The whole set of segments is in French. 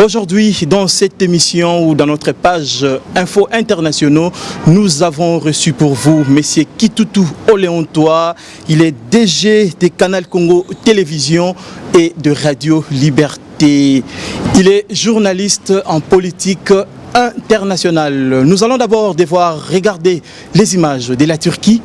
Aujourd'hui, dans cette émission ou dans notre page Info Internationaux, nous avons reçu pour vous M. Kitutu Oléontois. Il est DG des Canal Congo Télévision et de Radio Liberté. Il est journaliste en politique internationale. Nous allons d'abord devoir regarder les images de la Turquie.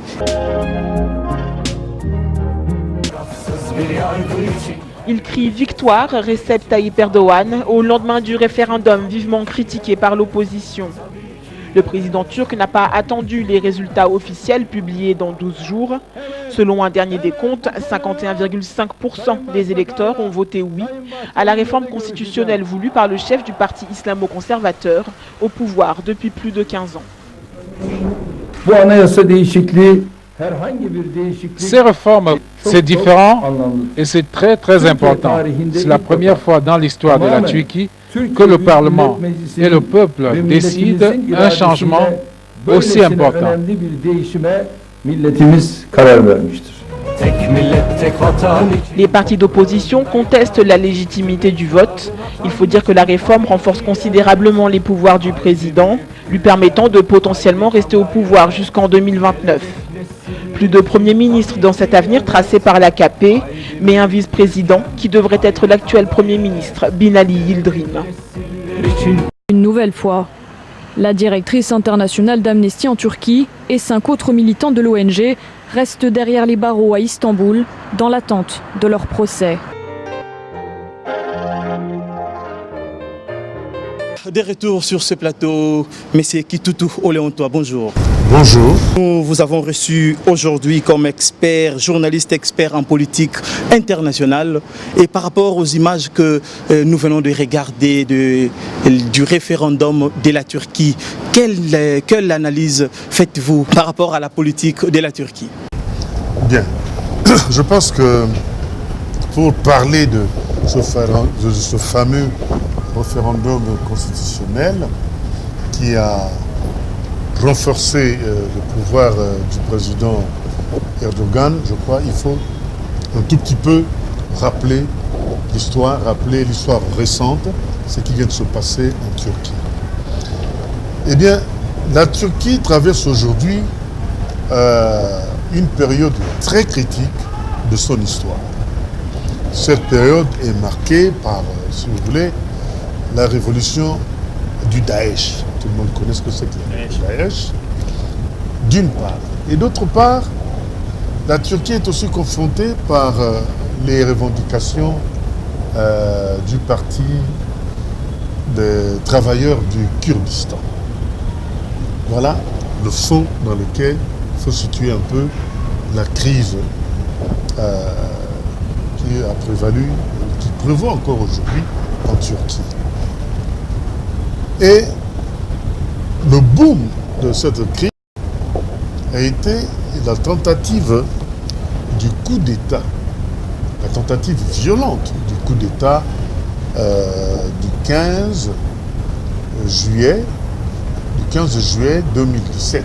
Il crie victoire, Recep Tayyip Erdogan, au lendemain du référendum vivement critiqué par l'opposition. Le président turc n'a pas attendu les résultats officiels publiés dans 12 jours. Selon un dernier décompte, 51,5% des électeurs ont voté oui à la réforme constitutionnelle voulue par le chef du parti islamo-conservateur au pouvoir depuis plus de 15 ans. Ces réformes, c'est différent et c'est très important. C'est la première fois dans l'histoire de la Turquie que le Parlement et le peuple décident un changement aussi important. Les partis d'opposition contestent la légitimité du vote. Il faut dire que la réforme renforce considérablement les pouvoirs du président, lui permettant de potentiellement rester au pouvoir jusqu'en 2029. Plus de Premier ministre dans cet avenir tracé par l'AKP, mais un vice-président qui devrait être l'actuel Premier ministre, Binali Yildirim. Une nouvelle fois, la directrice internationale d'Amnesty en Turquie et 5 autres militants de l'ONG restent derrière les barreaux à Istanbul dans l'attente de leur procès. De retour sur ce plateau, M. Kitutu Oléontois, bonjour. Bonjour. Nous vous avons reçu aujourd'hui comme expert, journaliste expert en politique internationale. Et par rapport aux images que nous venons de regarder du référendum de la Turquie, quelle analyse faites-vous par rapport à la politique de la Turquie? Bien. Je pense que pour parler de ce fameux référendum constitutionnel qui a renforcé le pouvoir du président Erdogan, je crois il faut un tout petit peu rappeler l'histoire récente, ce qui vient de se passer en Turquie. Eh bien, la Turquie traverse aujourd'hui une période très critique de son histoire. Cette période est marquée par, si vous voulez, la révolution du Daesh. Tout le monde connaît ce que c'est que le Daesh, d'une part. Et d'autre part, la Turquie est aussi confrontée par les revendications du parti des travailleurs du Kurdistan. Voilà le fond dans lequel il faut situer un peu la crise qui a prévalu, qui prévaut encore aujourd'hui en Turquie. Et le boom de cette crise a été la tentative du coup d'État, la tentative violente du coup d'État du 15 juillet 2017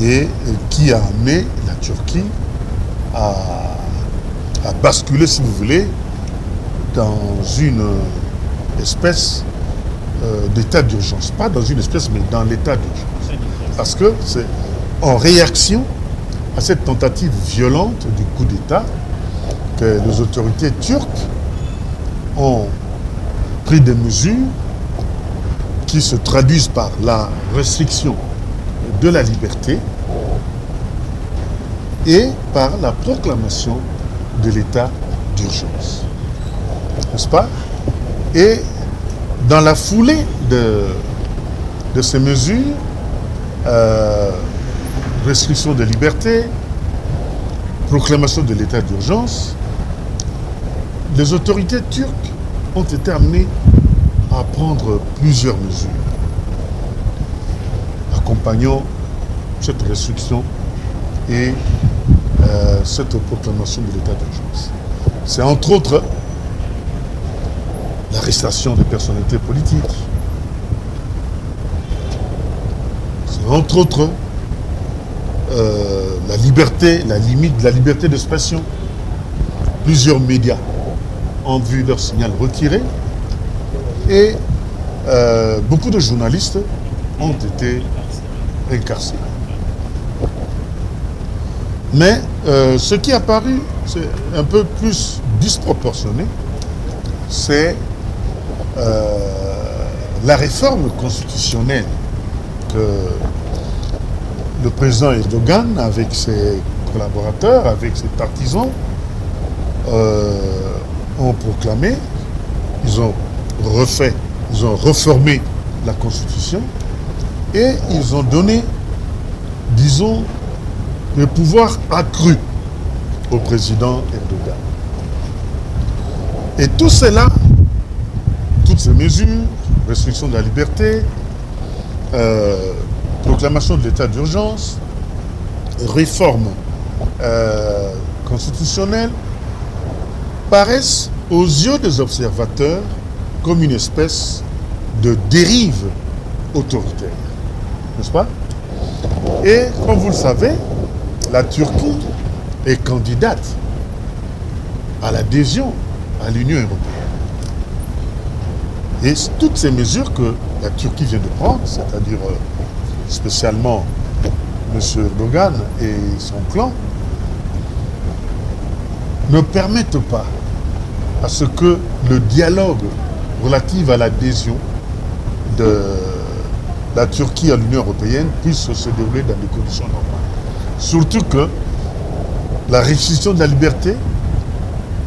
et qui a amené la Turquie à basculer, si vous voulez, dans une espèce d'état d'urgence. Pas dans une espèce, mais dans l'état d'urgence. Parce que c'est en réaction à cette tentative violente du coup d'État que les autorités turques ont pris des mesures qui se traduisent par la restriction de la liberté et par la proclamation de l'état d'urgence. N'est-ce pas? Et dans la foulée de ces mesures, restriction de liberté, proclamation de l'état d'urgence, les autorités turques ont été amenées à prendre plusieurs mesures accompagnant cette restriction et cette proclamation de l'état d'urgence. C'est entre autres l'arrestation des personnalités politiques. C'est entre autres la liberté, la limite de la liberté d'expression. Plusieurs médias ont vu leur signal retiré et beaucoup de journalistes ont été incarcérés. Mais ce qui est apparu, c'est un peu plus disproportionné, c'est la réforme constitutionnelle que le président Erdogan, avec ses collaborateurs, avec ses partisans, ont proclamé. Ils ont reformé la Constitution et ils ont donné, disons, le pouvoir accru au président Erdogan. Et tout cela, toutes ces mesures, restriction de la liberté, proclamation de l'état d'urgence, réforme constitutionnelle, paraissent aux yeux des observateurs comme une espèce de dérive autoritaire. N'est-ce pas? Et comme vous le savez, la Turquie est candidate à l'adhésion à l'Union européenne. Et toutes ces mesures que la Turquie vient de prendre, c'est-à-dire spécialement M. Erdogan et son clan, ne permettent pas à ce que le dialogue relatif à l'adhésion de la Turquie à l'Union européenne puisse se dérouler dans des conditions normales. Surtout que la restriction de la liberté,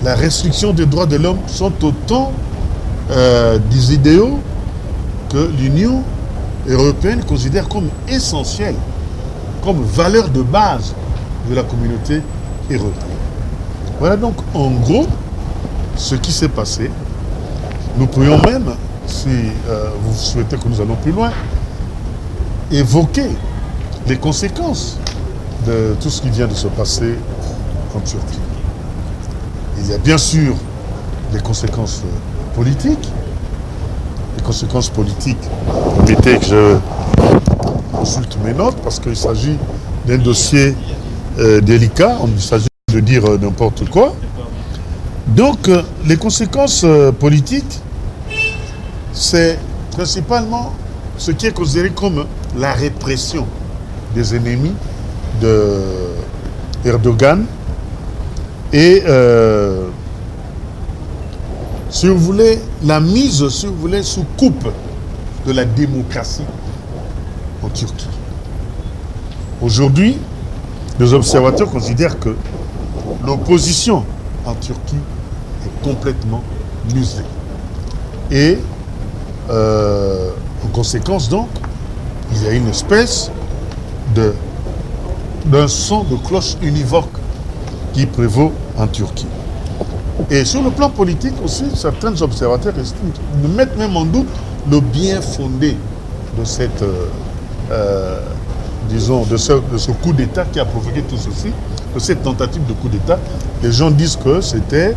la restriction des droits de l'homme sont autant des idéaux que l'Union européenne considère comme essentiels, comme valeur de base de la communauté européenne. Voilà donc en gros ce qui s'est passé. Nous pourrions même, si vous souhaitez que nous allons plus loin, évoquer les conséquences de tout ce qui vient de se passer en Turquie. Il y a bien sûr des conséquences politiques. Les conséquences politiques, permettez que je consulte mes notes parce qu'il s'agit d'un dossier délicat, il s'agit de dire n'importe quoi. Donc les conséquences politiques, c'est principalement ce qui est considéré comme la répression des ennemis de Erdogan et si vous voulez, la mise, si vous voulez, sous coupe de la démocratie en Turquie. Aujourd'hui, les observateurs considèrent que l'opposition en Turquie est complètement muselée. Et en conséquence donc, il y a une espèce d'un son de cloche univoque qui prévaut en Turquie. Et sur le plan politique aussi, certains observateurs mettent même en doute le bien fondé de cette, disons, de ce coup d'État qui a provoqué tout ceci, de cette tentative de coup d'État. Les gens disent que c'était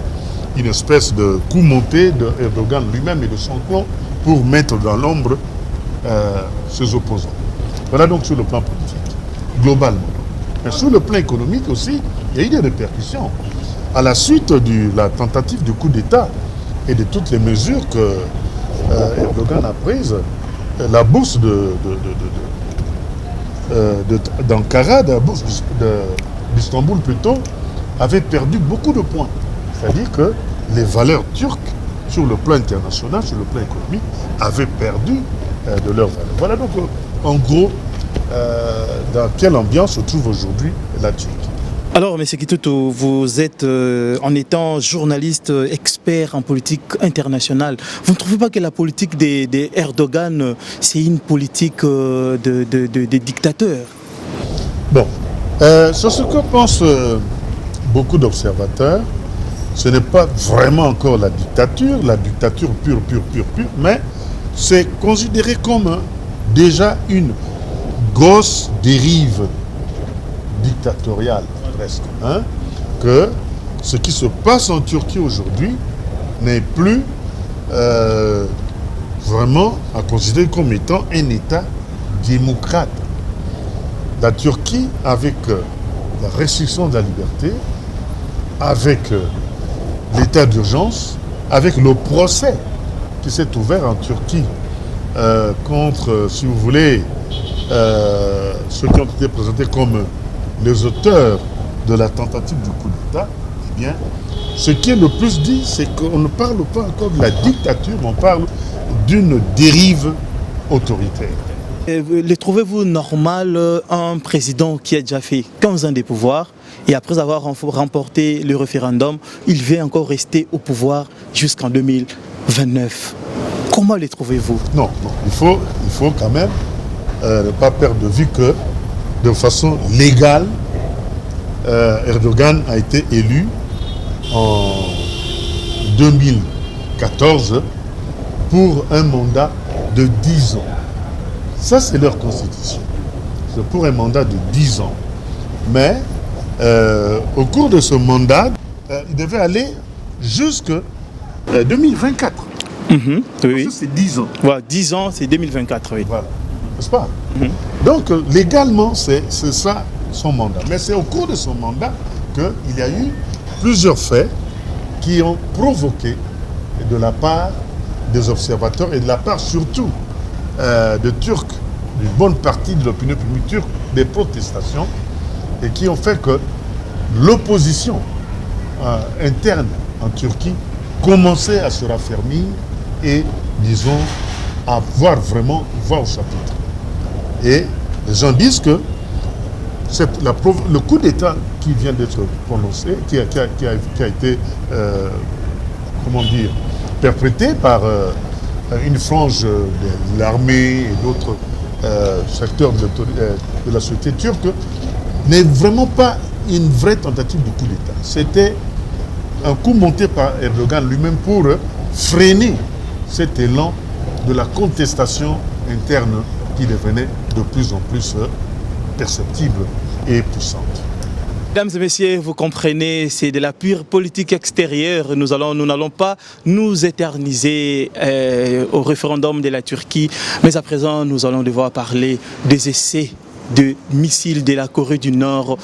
une espèce de coup monté de Erdogan lui-même et de son clan pour mettre dans l'ombre ses opposants. Voilà donc sur le plan politique, globalement. Mais sur le plan économique aussi, il y a eu des répercussions. À la suite de la tentative de coup d'État et de toutes les mesures que Erdogan a prises, la bourse d'Ankara, la bourse d'Istanbul plutôt, avait perdu beaucoup de points. C'est-à-dire que les valeurs turques, sur le plan international, sur le plan économique, avaient perdu de leur valeur. Voilà donc, en gros, dans quelle ambiance se trouve aujourd'hui la Turquie. Alors, M. Kitutu, vous êtes, en étant journaliste, expert en politique internationale, vous ne trouvez pas que la politique d'Erdogan, c'est une politique de dictateur? Bon, sur ce que pensent beaucoup d'observateurs, ce n'est pas vraiment encore la dictature pure, mais c'est considéré comme déjà une grosse dérive dictatoriale. Presque, hein, que ce qui se passe en Turquie aujourd'hui n'est plus vraiment à considérer comme étant un État démocrate. La Turquie, avec la restriction de la liberté, avec l'état d'urgence, avec le procès qui s'est ouvert en Turquie contre, si vous voulez, ceux qui ont été présentés comme les auteurs de la tentative du coup d'État, eh bien, ce qui est le plus dit, c'est qu'on ne parle pas encore de la dictature, on parle d'une dérive autoritaire. Les trouvez-vous normal un président qui a déjà fait 15 ans de pouvoir et après avoir remporté le référendum, il va encore rester au pouvoir jusqu'en 2029? Comment les trouvez-vous? Non, il faut quand même ne pas perdre de vue que de façon légale, Erdogan a été élu en 2014 pour un mandat de 10 ans. Ça, c'est leur constitution. C'est pour un mandat de 10 ans. Mais au cours de ce mandat, il devait aller jusqu'à 2024. Oui. C'est 10 ans. Voilà, 10 ans, c'est 2024, oui. Voilà. N'est-ce pas? Donc, légalement, c'est ça son mandat. Mais c'est au cours de son mandat qu'il y a eu plusieurs faits qui ont provoqué de la part des observateurs et de la part surtout de Turcs, d'une bonne partie de l'opinion publique turque, des protestations et qui ont fait que l'opposition interne en Turquie commençait à se raffermir et, disons, à voir vraiment voix au chapitre. Et les gens disent que le coup d'État qui vient d'être prononcé, qui a été, comment dire, perpétré par une frange de l'armée et d'autres secteurs de la société turque, n'est vraiment pas une vraie tentative de coup d'État. C'était un coup monté par Erdogan lui-même pour freiner cet élan de la contestation interne qui devenait de plus en plus perceptible et puissante. Mesdames et messieurs, vous comprenez, c'est de la pure politique extérieure. Nous n'allons pas nous éterniser au référendum de la Turquie, mais à présent, nous allons devoir parler des essais de missiles de la Corée du Nord.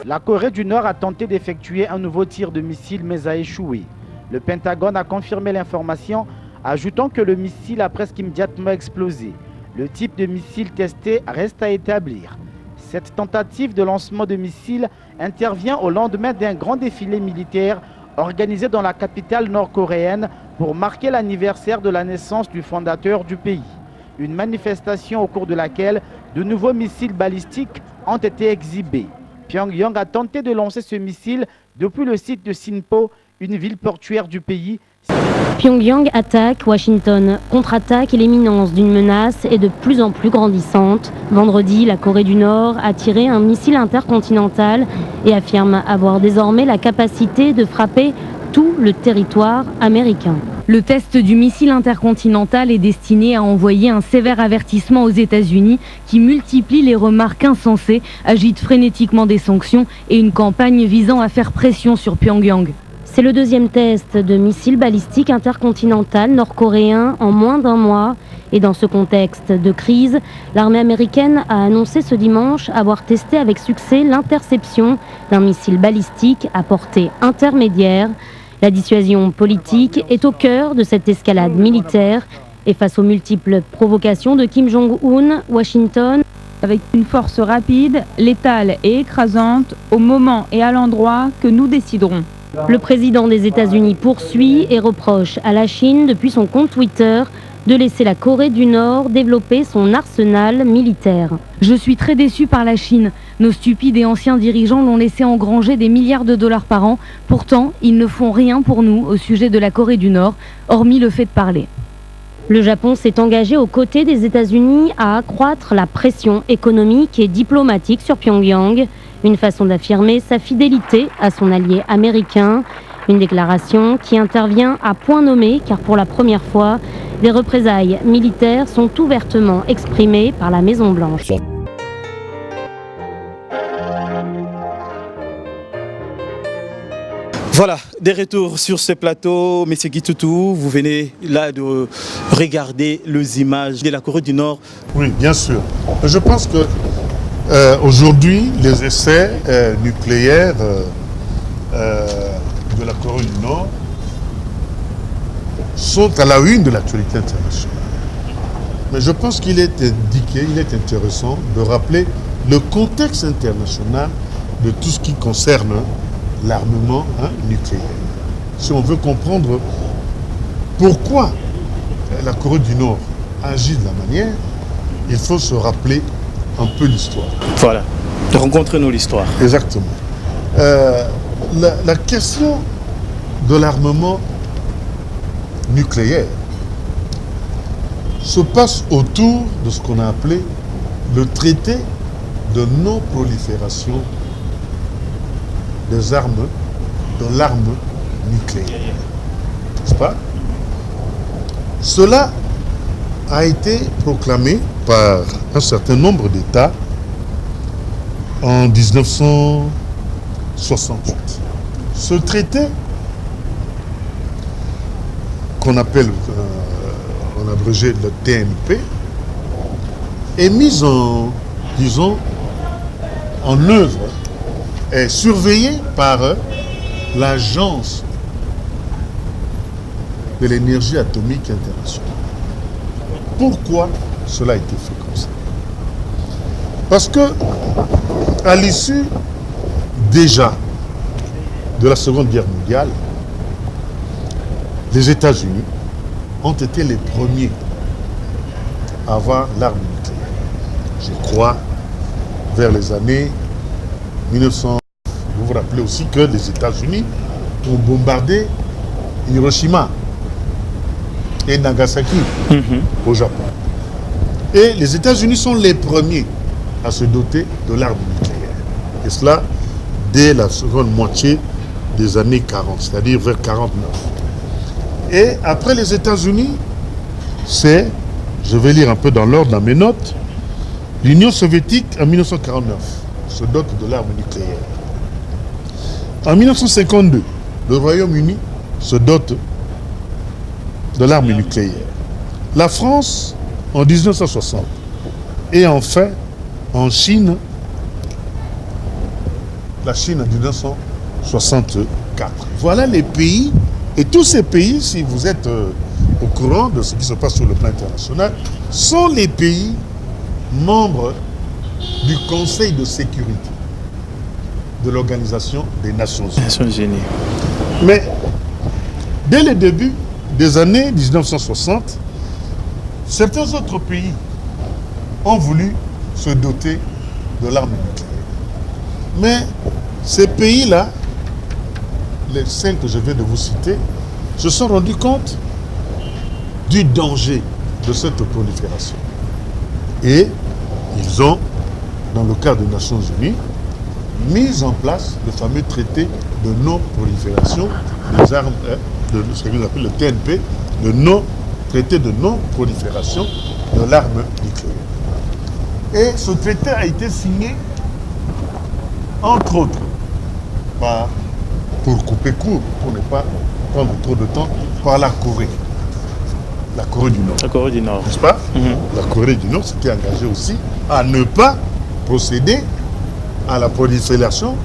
La Corée du Nord a tenté d'effectuer un nouveau tir de missile mais a échoué. Le Pentagone a confirmé l'information, ajoutant que le missile a presque immédiatement explosé. Le type de missile testé reste à établir. Cette tentative de lancement de missiles intervient au lendemain d'un grand défilé militaire organisé dans la capitale nord-coréenne pour marquer l'anniversaire de la naissance du fondateur du pays. Une manifestation au cours de laquelle de nouveaux missiles balistiques ont été exhibés. Pyongyang a tenté de lancer ce missile depuis le site de Sinpo, une ville portuaire du pays. Pyongyang attaque, Washington contre-attaque et l'imminence d'une menace est de plus en plus grandissante. Vendredi, la Corée du Nord a tiré un missile intercontinental et affirme avoir désormais la capacité de frapper tout le territoire américain. Le test du missile intercontinental est destiné à envoyer un sévère avertissement aux États-Unis qui multiplient les remarques insensées, agitent frénétiquement des sanctions et une campagne visant à faire pression sur Pyongyang. C'est le deuxième test de missile balistique intercontinental nord-coréen en moins d'un mois. Et dans ce contexte de crise, l'armée américaine a annoncé ce dimanche avoir testé avec succès l'interception d'un missile balistique à portée intermédiaire. La dissuasion politique est au cœur de cette escalade militaire et face aux multiples provocations de Kim Jong-un, Washington, avec une force rapide, létale et écrasante, au moment et à l'endroit que nous déciderons. Le président des États-Unis poursuit et reproche à la Chine, depuis son compte Twitter, de laisser la Corée du Nord développer son arsenal militaire. Je suis très déçu par la Chine. Nos stupides et anciens dirigeants l'ont laissé engranger des milliards de dollars par an. Pourtant, ils ne font rien pour nous au sujet de la Corée du Nord, hormis le fait de parler. Le Japon s'est engagé aux côtés des États-Unis à accroître la pression économique et diplomatique sur Pyongyang, une façon d'affirmer sa fidélité à son allié américain. Une déclaration qui intervient à point nommé car pour la première fois, des représailles militaires sont ouvertement exprimées par la Maison-Blanche. Voilà, des retours sur ce plateau. Monsieur Guitoutou, vous venez là de regarder les images de la Corée du Nord. Oui, bien sûr. Je pense que Aujourd'hui, les essais nucléaires de la Corée du Nord sont à la une de l'actualité internationale. Mais je pense qu'il est indiqué, il est intéressant de rappeler le contexte international de tout ce qui concerne l'armement nucléaire. Si on veut comprendre pourquoi la Corée du Nord agit de la manière, il faut se rappeler un peu l'histoire. Voilà, rencontrez-nous l'histoire. Exactement. La question de l'armement nucléaire se passe autour de ce qu'on a appelé le traité de non-prolifération des armes, de l'arme nucléaire. N'est-ce pas? Cela a été proclamé par un certain nombre d'États en 1968. Ce traité, qu'on appelle en abrégé le TNP, est mis en, disons, en œuvre, est surveillé par l'Agence de l'énergie atomique internationale. Pourquoi cela a été fait comme ça? Parce que, à l'issue déjà de la Seconde Guerre mondiale, les États-Unis ont été les premiers à avoir l'arme nucléaire. Je crois, vers les années 1900. Vous vous rappelez aussi que les États-Unis ont bombardé Hiroshima et Nagasaki au Japon. Et les États-Unis sont les premiers à se doter de l'arme nucléaire. Et cela dès la seconde moitié des années 40, c'est-à-dire vers 49. Et après les États-Unis, c'est, je vais lire un peu dans l'ordre dans mes notes, l'Union soviétique en 1949 se dote de l'arme nucléaire. En 1952, le Royaume-Uni se dote de l'arme nucléaire. La France en 1960. Et enfin, en Chine, la Chine en 1964. Voilà les pays, et tous ces pays, si vous êtes au courant de ce qui se passe sur le plan international, sont les pays membres du Conseil de sécurité de l'Organisation des Nations Unies. Mais dès le début des années 1960, certains autres pays ont voulu se doter de l'arme nucléaire. Mais ces pays-là, les 5 que je viens de vous citer, se sont rendus compte du danger de cette prolifération. Et ils ont, dans le cadre des Nations Unies, mis en place le fameux traité de non-prolifération des armes, de ce qu'on appelle le TNP, le traité de non-prolifération de l'arme nucléaire. Et ce traité a été signé, entre autres, pour couper court, pour ne pas prendre trop de temps, par la Corée. La Corée du Nord. La Corée du Nord. N'est-ce pas? La Corée du Nord s'était engagée aussi à ne pas procéder à la prolifération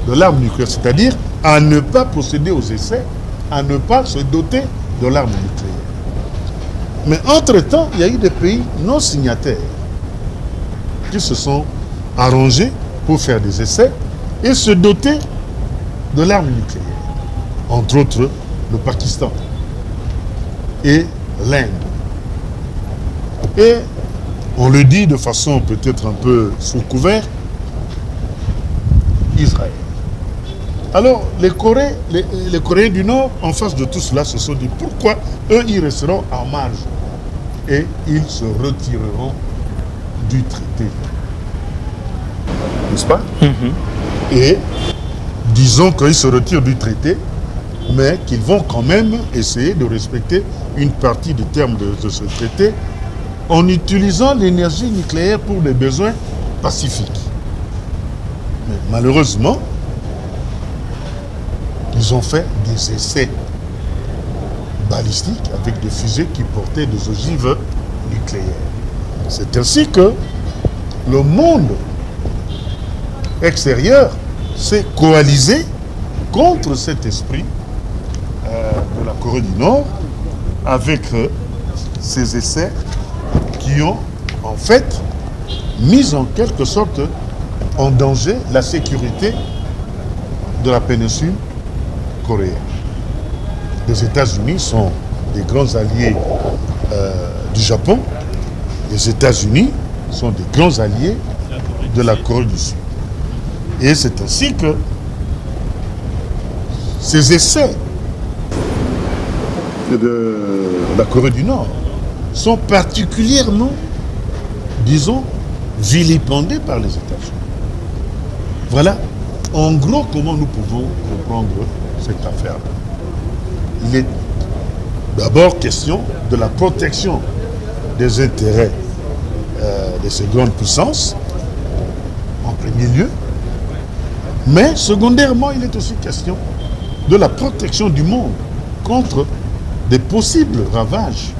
de l'arme nucléaire, c'est-à-dire à ne pas procéder aux essais, à ne pas se doter de l'arme nucléaire. Mais entre-temps, il y a eu des pays non signataires qui se sont arrangés pour faire des essais et se doter de l'arme nucléaire. Entre autres, le Pakistan et l'Inde. Et on le dit de façon peut-être un peu sous couvert, Israël. Alors, les Coréens du Nord, en face de tout cela, se sont dit pourquoi eux, ils resteront en marge et ils se retireront du traité. N'est-ce pas? Et disons qu'ils se retirent du traité, mais qu'ils vont quand même essayer de respecter une partie des termes de ce traité en utilisant l'énergie nucléaire pour des besoins pacifiques. Mais malheureusement, ils ont fait des essais balistiques avec des fusées qui portaient des ogives nucléaires. C'est ainsi que le monde extérieure s'est coalisée contre cet esprit de la Corée du Nord avec ces essais qui ont en fait mis en quelque sorte en danger la sécurité de la péninsule coréenne. Les États-Unis sont des grands alliés du Japon. Les États-Unis sont des grands alliés de la Corée du Sud. Et c'est ainsi que ces essais de la Corée du Nord sont particulièrement, disons, vilipendés par les États-Unis. Voilà, en gros, comment nous pouvons comprendre cette affaire. Il est d'abord question de la protection des intérêts de ces grandes puissances, en premier lieu, mais secondairement, il est aussi question de la protection du monde contre des possibles ravages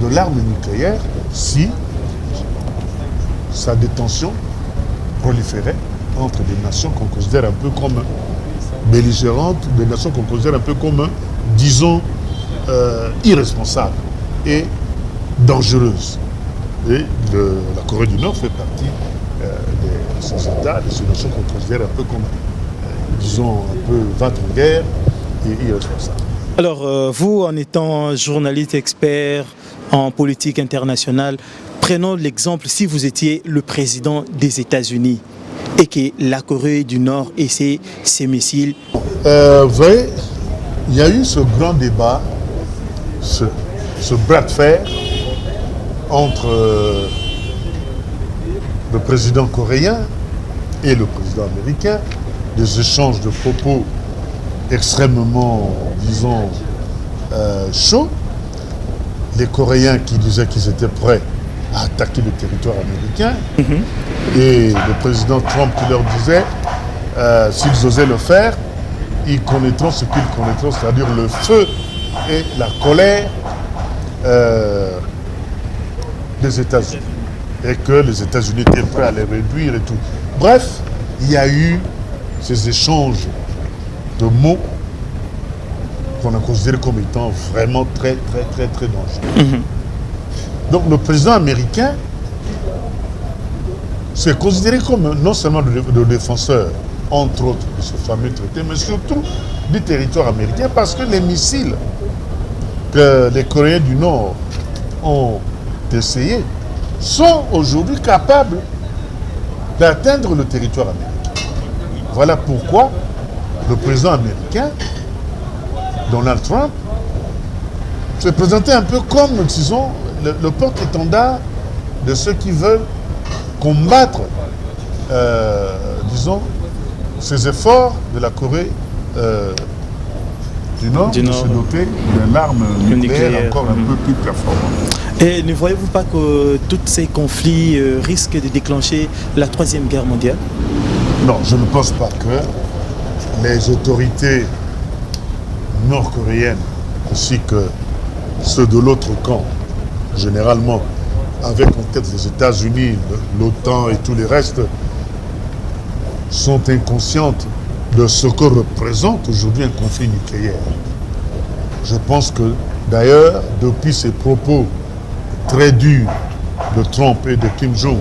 de l'arme nucléaire si sa détention proliférait entre des nations qu'on considère un peu comme belligérantes, des nations qu'on considère un peu comme, disons, irresponsables et dangereuses. Et la Corée du Nord fait partie de ces États, de ces nations qu'on considère un peu comme, disons, un peu va en guerre et irresponsables. Alors, vous, en étant journaliste expert en politique internationale, prenons l'exemple si vous étiez le président des États-Unis et que la Corée du Nord essaie ses missiles. Vous voyez, il y a eu ce grand débat, ce bras de fer entre le président coréen et le président américain, des échanges de propos extrêmement, disons, chauds. Les Coréens qui disaient qu'ils étaient prêts à attaquer le territoire américain, et le président Trump qui leur disait s'ils osaient le faire, ils connaîtront ce qu'ils connaîtront, c'est-à-dire le feu et la colère des États-Unis, et que les États-Unis étaient prêts à les réduire et tout. Bref, il y a eu ces échanges de mots qu'on a considérés comme étant vraiment très dangereux. Donc le président américain s'est considéré comme non seulement le défenseur, entre autres, de ce fameux traité, mais surtout du territoire américain, parce que les missiles que les Coréens du Nord ont essayés sont aujourd'hui capables d'atteindre le territoire américain. Voilà pourquoi le président américain, Donald Trump, s'est présenté un peu comme, disons, le porte-étendard de ceux qui veulent combattre, disons, ces efforts de la Corée du Nord de se doter d'une arme nucléaire encore un peu plus performante. Et ne voyez-vous pas que tous ces conflits risquent de déclencher la Troisième Guerre mondiale? Non, je ne pense pas que les autorités nord-coréennes, ainsi que ceux de l'autre camp, généralement avec en tête les États-Unis, l'OTAN et tous les restes, sont inconscientes de ce que représente aujourd'hui un conflit nucléaire. Je pense que, d'ailleurs, depuis ces propos très durs de Trump et de Kim Jong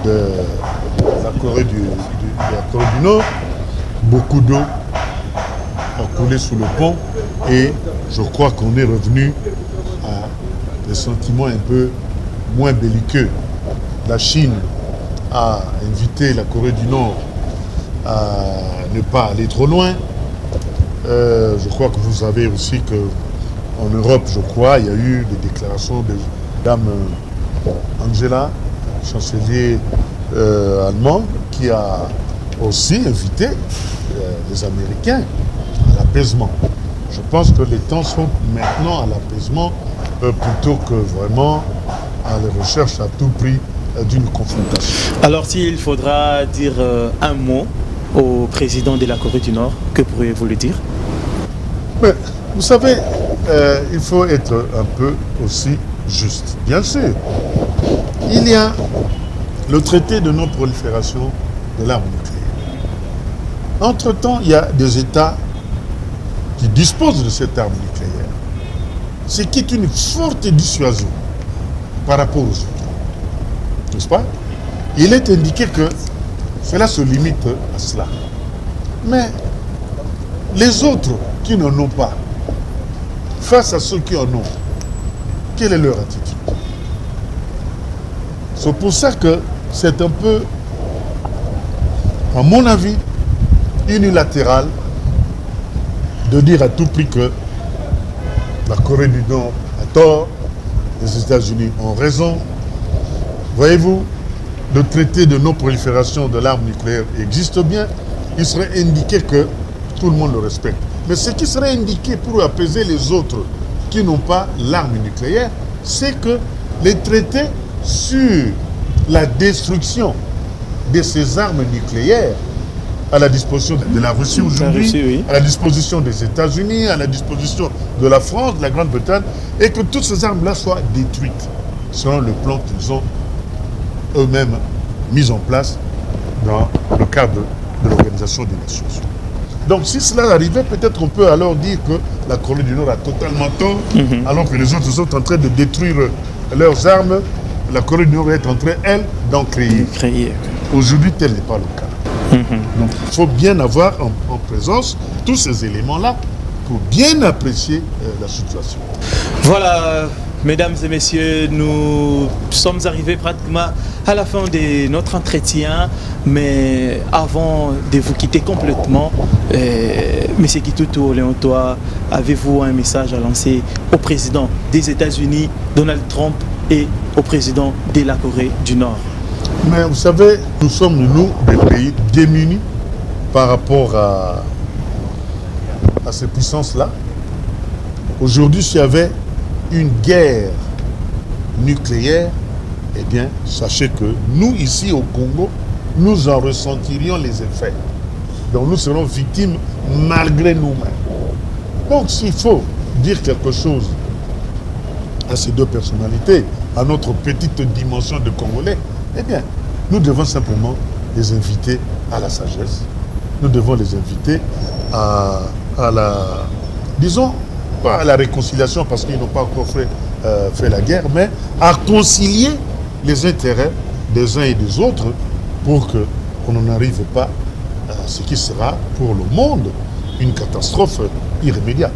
de la Corée du Nord, beaucoup d'eau a coulé sous le pont et je crois qu'on est revenu à des sentiments un peu moins belliqueux. La Chine a invité la Corée du Nord à ne pas aller trop loin. Je crois que vous savez aussi qu'en Europe, je crois, il y a eu des déclarations de Dame Angela, chancelier allemand, qui a aussi invité les Américains à l'apaisement. Je pense que les temps sont maintenant à l'apaisement plutôt que vraiment à la recherche à tout prix d'une confrontation. Alors s'il faudra dire un mot au président de la Corée du Nord, que pourriez-vous lui dire? Mais, vous savez, il faut être un peu aussi juste. Bien sûr, il y a le traité de non-prolifération de l'arme nucléaire. Entre-temps, il y a des États qui disposent de cette arme nucléaire, ce qui est une forte dissuasion par rapport aux autres. N'est-ce pas? Il est indiqué que cela se limite à cela. Mais les autres qui n'en ont pas, face à ceux qui en ont, quelle est leur attitude? C'est pour ça que c'est un peu, à mon avis, unilatéral de dire à tout prix que la Corée du Nord a tort, les États-Unis ont raison. Voyez-vous, le traité de non-prolifération de l'arme nucléaire existe bien. Il serait indiqué que tout le monde le respecte. Mais ce qui serait indiqué pour apaiser les autres qui n'ont pas l'arme nucléaire, c'est que les traités sur la destruction de ces armes nucléaires à la disposition de la Russie aujourd'hui, oui, à la disposition des États-Unis, à la disposition de la France, de la Grande-Bretagne, et que toutes ces armes-là soient détruites selon le plan qu'ils ont eux-mêmes mis en place dans le cadre de l'Organisation des Nations Unies. Donc si cela arrivait, peut-être on peut alors dire que la Corée du Nord a totalement tort, alors que les autres sont en train de détruire leurs armes. La Corée du Nord est en train, elle, d'en créer. Aujourd'hui, tel n'est pas le cas. Donc il faut bien avoir en présence tous ces éléments-là pour bien apprécier la situation. Voilà, mesdames et messieurs, nous sommes arrivés pratiquement à la fin de notre entretien, mais avant de vous quitter complètement, M. Kitutu Oléontoa, avez-vous un message à lancer au président des États-Unis, Donald Trump, et au président de la Corée du Nord? Mais vous savez, nous sommes, nous, des pays démunis par rapport à ces puissances-là. Aujourd'hui, s'il y avait une guerre nucléaire, eh bien, sachez que nous, ici au Congo, nous en ressentirions les effets. Donc nous serons victimes malgré nous-mêmes. Donc s'il faut dire quelque chose à ces deux personnalités, à notre petite dimension de Congolais, eh bien, nous devons simplement les inviter à la sagesse. Nous devons les inviter à la, disons, pas à la réconciliation parce qu'ils n'ont pas encore fait la guerre, mais à concilier les intérêts des uns et des autres pour qu'on n'en arrive pas à ce qui sera pour le monde une catastrophe irrémédiable.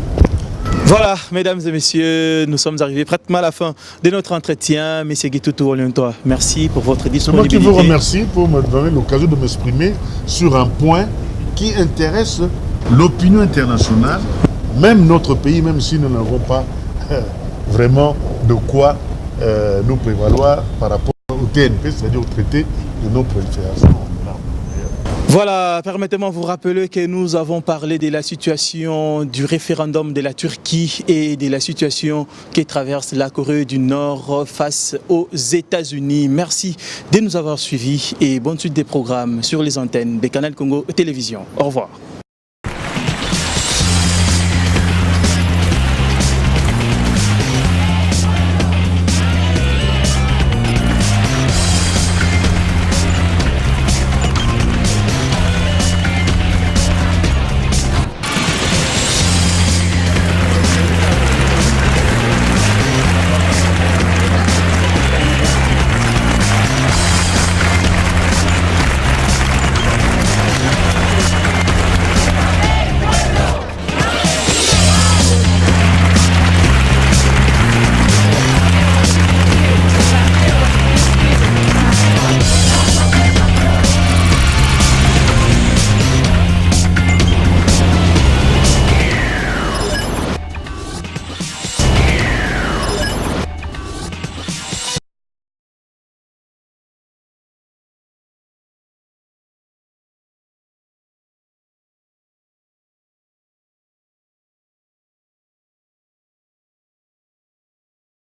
Voilà, mesdames et messieurs, nous sommes arrivés pratiquement à la fin de notre entretien. Monsieur Kitutu Oléontoa, merci pour votre disponibilité. C'est moi qui vous remercie pour me donner l'occasion de m'exprimer sur un point qui intéresse l'opinion internationale, même notre pays, même si nous n'avons pas vraiment de quoi nous prévaloir par rapport au TNP, c'est-à-dire au traité de non-prolifération. Voilà, permettez-moi de vous rappeler que nous avons parlé de la situation du référendum de la Turquie et de la situation qui traverse la Corée du Nord face aux États-Unis. Merci de nous avoir suivis et bonne suite des programmes sur les antennes des Canal Congo Télévision. Au revoir.